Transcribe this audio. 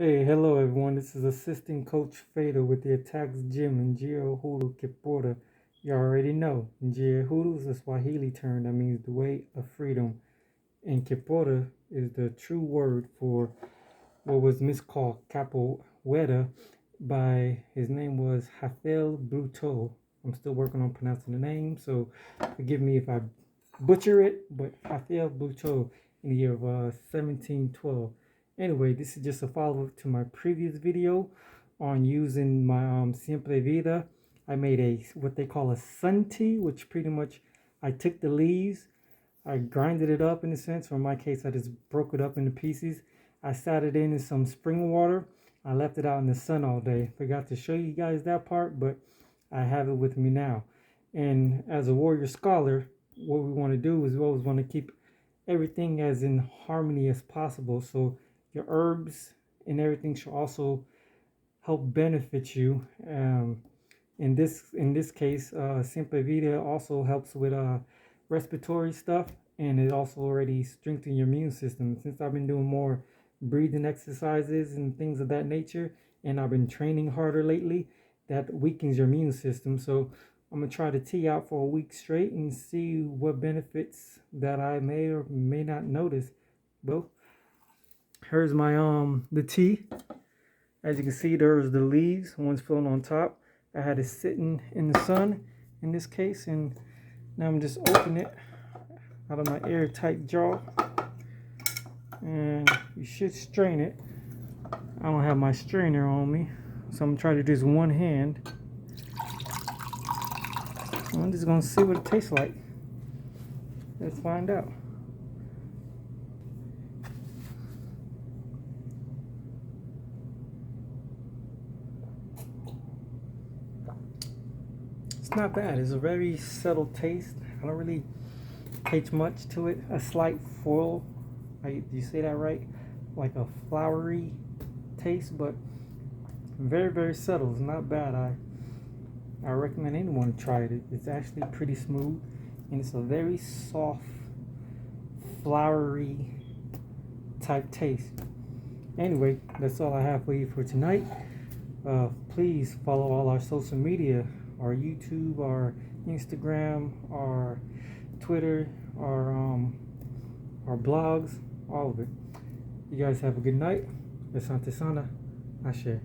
Hey, hello everyone. This is Assistant Coach Phatyl with the Attacks Gym in Geo Hulu Kipora. You already know, Geo Hulu is a Swahili term that means the way of freedom, and Kipora is the true word for what was miscalled capoeira by his name was Phatyl Bluto. I'm still working on pronouncing the name, so forgive me if I butcher it, but Phatyl Bluto in the year of 1712. Anyway, this is just a follow-up to my previous video on using my Siempre Vida. I made a what they call a sun tea, which pretty much I took the leaves, I grinded it up in a sense, or in my case, I just broke it up into pieces. I sat it in some spring water. I left it out in the sun all day. Forgot to show you guys that part, but I have it with me now. And as a warrior scholar, what we want to do is we always want to keep everything as in harmony as possible. So your herbs and everything should also help benefit you. In this case, Siempre Vida also helps with respiratory stuff, and it also already strengthens your immune system. Since I've been doing more breathing exercises and things of that nature, and I've been training harder lately, that weakens your immune system. So I'm gonna try the tea out for a week straight and see what benefits that I may or may not notice. Well, here's my the tea. As you can see, there's the leaves. One's filling on top. I had it sitting in the sun in this case, and now I'm just opening it out of my airtight jar, and you should strain it. I don't have my strainer on me, so I'm gonna try to do this one hand. I'm just gonna see what it tastes like. Let's find out. It's not bad. It's a very subtle taste. I don't really taste much to it. A slight foil. Do you say that right? Like a flowery taste, but very, very subtle. It's not bad. I recommend anyone try it. It's actually pretty smooth, and it's a very soft, flowery type taste. Anyway, that's all I have for you for tonight. Please follow all our social media, our YouTube, our Instagram, our Twitter, our blogs, all of it. You guys have a good night. Asante sana. Ashe.